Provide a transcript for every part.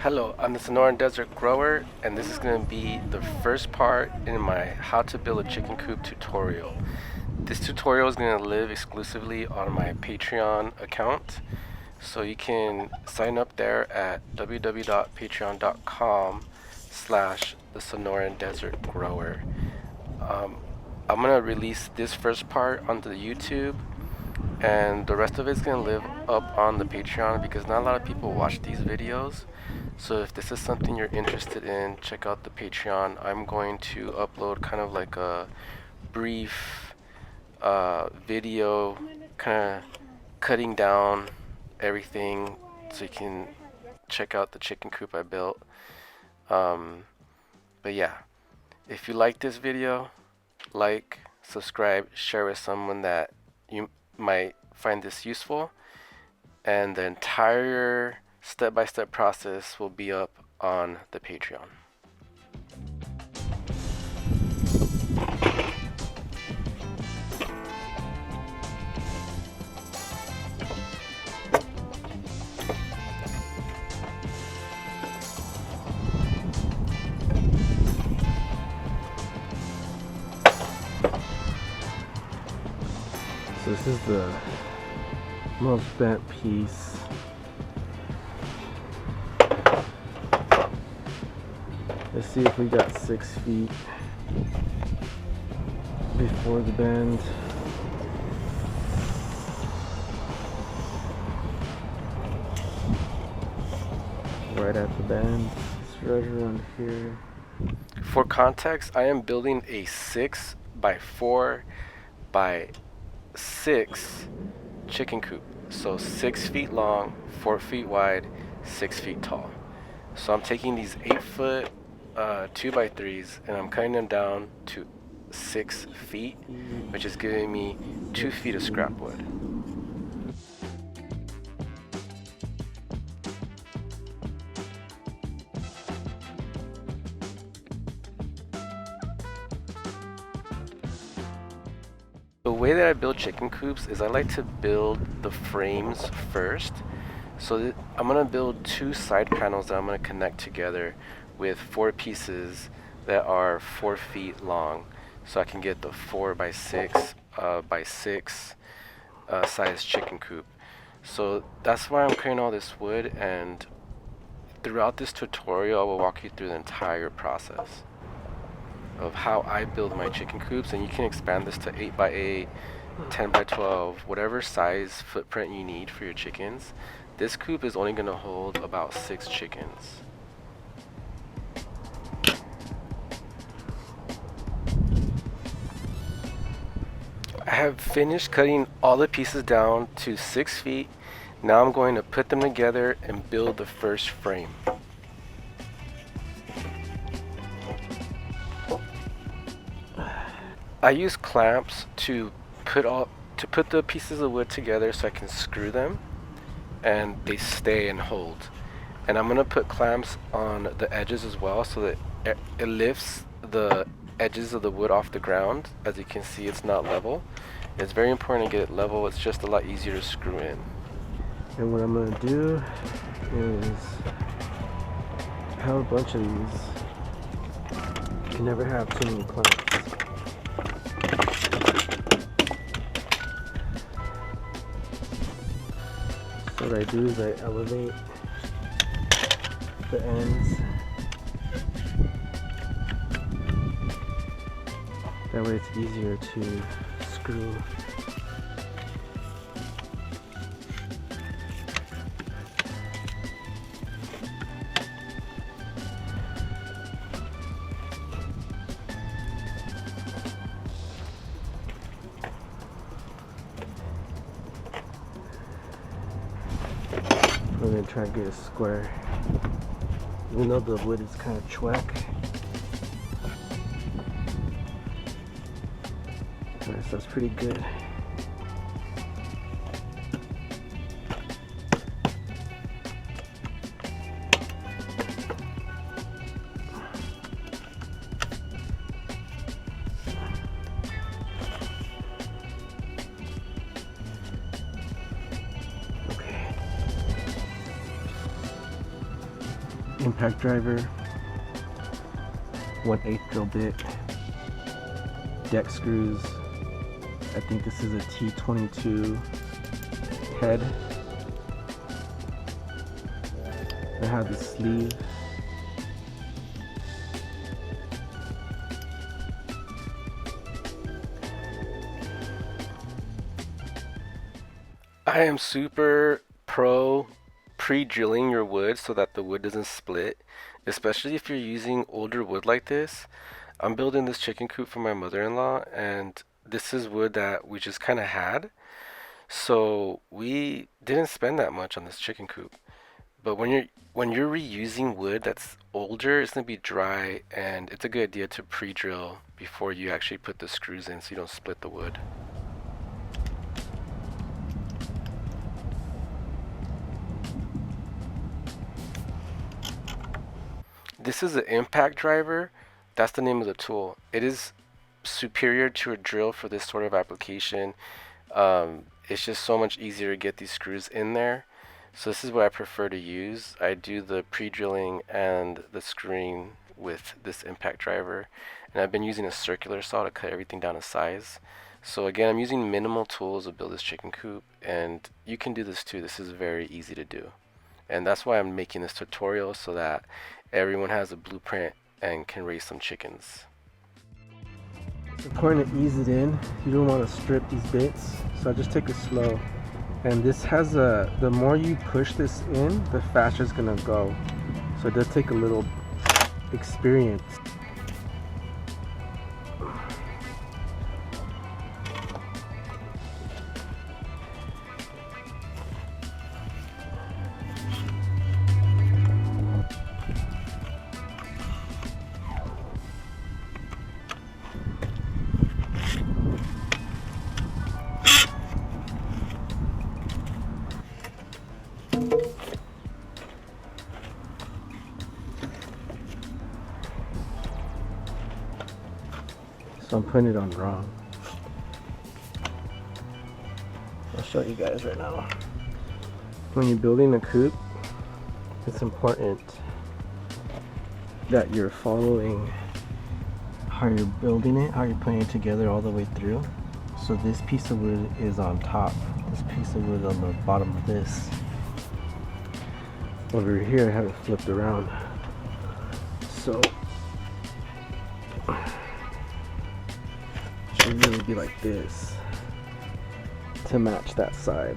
Hello, I'm the Sonoran Desert Grower, and this is going to be the first part in my how to build a chicken coop tutorial. This tutorial is going to live exclusively on my Patreon account, so you can sign up there at www.patreon.com/the Sonoran Desert Grower. I'm going to release this first part onto the YouTube, and the rest of it's going to live up on the Patreon because not a lot of people watch these videos. So if this is something you're interested in, check out the Patreon. I'm going to upload kind of like a brief video, kind of cutting down everything so you can check out the chicken coop I built. But yeah, if you like this video, like, subscribe, share with someone that you might find this useful, and the entire step-by-step process will be up on the Patreon. So this is the most bent piece. Let's see if we got 6 feet before the bend. Right at the bend. It's right around here. For context, I am building a 6 by 4 by 6 chicken coop. So 6 feet long, 4 feet wide, 6 feet tall. So I'm taking these 8-foot 2x3s and I'm cutting them down to 6 feet, which is giving me 2 feet of scrap wood. The way that I build chicken coops is I like to build the frames first. So I'm going to build 2 side panels that I'm going to connect together with 4 pieces that are 4 feet long, so I can get the 4 by 6 by 6 size chicken coop. So that's why I'm cutting all this wood, and throughout this tutorial I will walk you through the entire process of how I build my chicken coops, and you can expand this to 8 by 8, 10 by 12, whatever size footprint you need for your chickens. This coop is only going to hold about 6 chickens. I have finished cutting all the pieces down to 6 feet. Now I'm going to put them together and build the first frame. I use clamps to put the pieces of wood together so I can screw them and they stay and hold. And I'm gonna put clamps on the edges as well so that it lifts the edges of the wood off the ground. As you can see, it's not level. It's very important to get it level. It's just a lot easier to screw in. And what I'm gonna do is have a bunch of these. You can never have too many clamps. So what I do is I elevate the ends. That way it's easier to screw. I'm gonna try to get a square, even though the wood is kind of chweck. Alright, so that's pretty good. impact driver, 1/8 drill bit, deck screws. I think this is a T22 head. I have the sleeve. I am super pro pre-drilling your wood so that the wood doesn't split, especially if you're using older wood like this. I'm building this chicken coop for my mother-in-law, and this is wood that we just kind of had. So we didn't spend that much on this chicken coop. But when you're reusing wood that's older, it's gonna be dry, and it's a good idea to pre-drill before you actually put the screws in so you don't split the wood. This is an impact driver. That's the name of the tool. It is superior to a drill for this sort of application. It's just so much easier to get these screws in there. So this is what I prefer to use. I do the pre-drilling and the screwing with this impact driver. And I've been using a circular saw to cut everything down to size. So again, I'm using minimal tools to build this chicken coop, and you can do this too. This is very easy to do. And that's why I'm making this tutorial, so that everyone has a blueprint and can raise some chickens. It's important to ease it in. You don't want to strip these bits, so I just take it slow. And this has the more you push this in, the faster it's gonna go. So it does take a little experience. So I'm putting it on wrong. I'll show you guys right now. When you're building a coop, it's important that you're following how you're building it, how you're putting it together all the way through. So this piece of wood is on top, this piece of wood on the bottom of this. Over here I have it flipped around. So it should really be like this to match that side.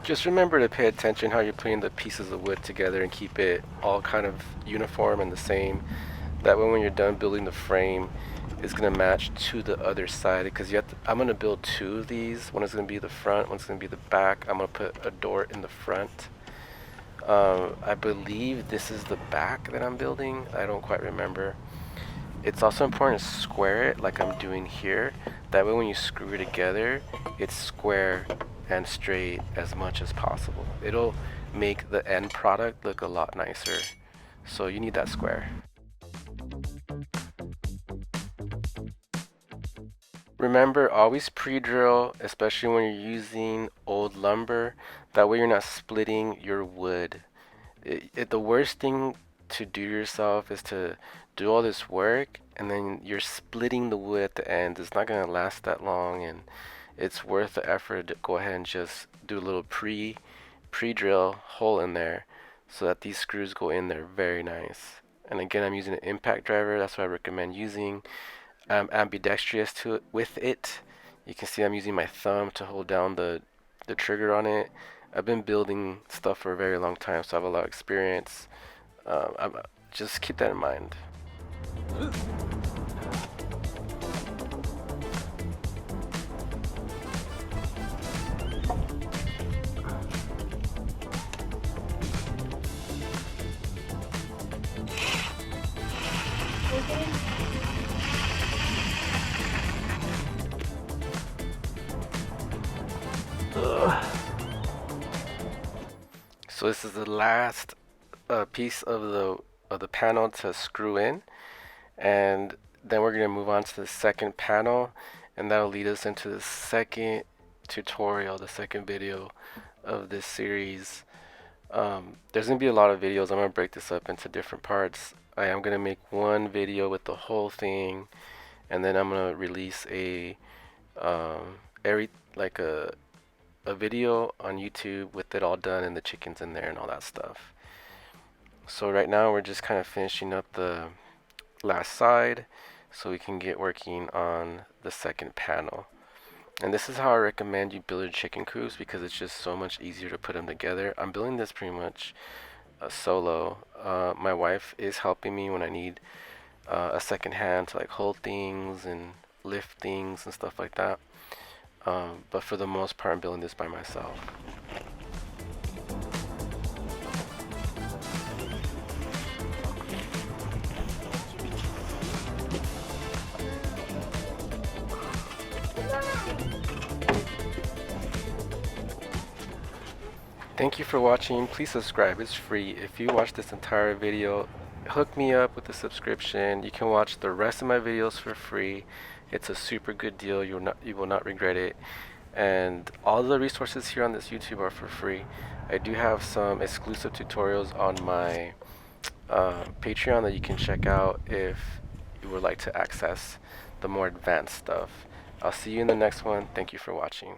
Just remember to pay attention how you're putting the pieces of wood together and keep it all kind of uniform and the same. That way when you're done building the frame, it's gonna match to the other side, because I'm gonna build two of these. One is gonna be the front, one's gonna be the back. I'm gonna put a door in the front. I believe this is the back that I'm building. I don't quite remember. It's also important to square it like I'm doing here. That way when you screw it together, it's square and straight as much as possible. It'll make the end product look a lot nicer. So you need that square. Remember, always pre-drill, especially when you're using old lumber. That way you're not splitting your wood. The worst thing to do yourself is to do all this work and then you're splitting the wood at the end. It's not going to last that long, and it's worth the effort to go ahead and just do a little pre-drill hole in there so that these screws go in there very nice. And again, I'm using an impact driver. That's what I recommend using. I'm ambidextrous with it. You can see I'm using my thumb to hold down the trigger on it. I've been building stuff for a very long time, so I have a lot of experience. Just keep that in mind. So this is the last piece of the panel to screw in, and then we're going to move on to the second panel, and that'll lead us into the second tutorial, the second video of this series. There's gonna be a lot of videos. I'm gonna break this up into different parts. I am gonna make one video with the whole thing, and then I'm gonna release every like a video on YouTube with it all done and the chickens in there and all that stuff. So right now we're just kind of finishing up the last side so we can get working on the second panel. And this is how I recommend you build your chicken coops because it's just so much easier to put them together. I'm building this pretty much solo. My wife is helping me when I need a second hand to like hold things and lift things and stuff like that. But for the most part, I'm building this by myself. Thank you for watching. Please subscribe. It's free. If you watch this entire video, hook me up with a subscription. You can watch the rest of my videos for free. It's a super good deal. You will not regret it. And all the resources here on this YouTube are for free. I do have some exclusive tutorials on my Patreon that you can check out if you would like to access the more advanced stuff. I'll see you in the next one. Thank you for watching.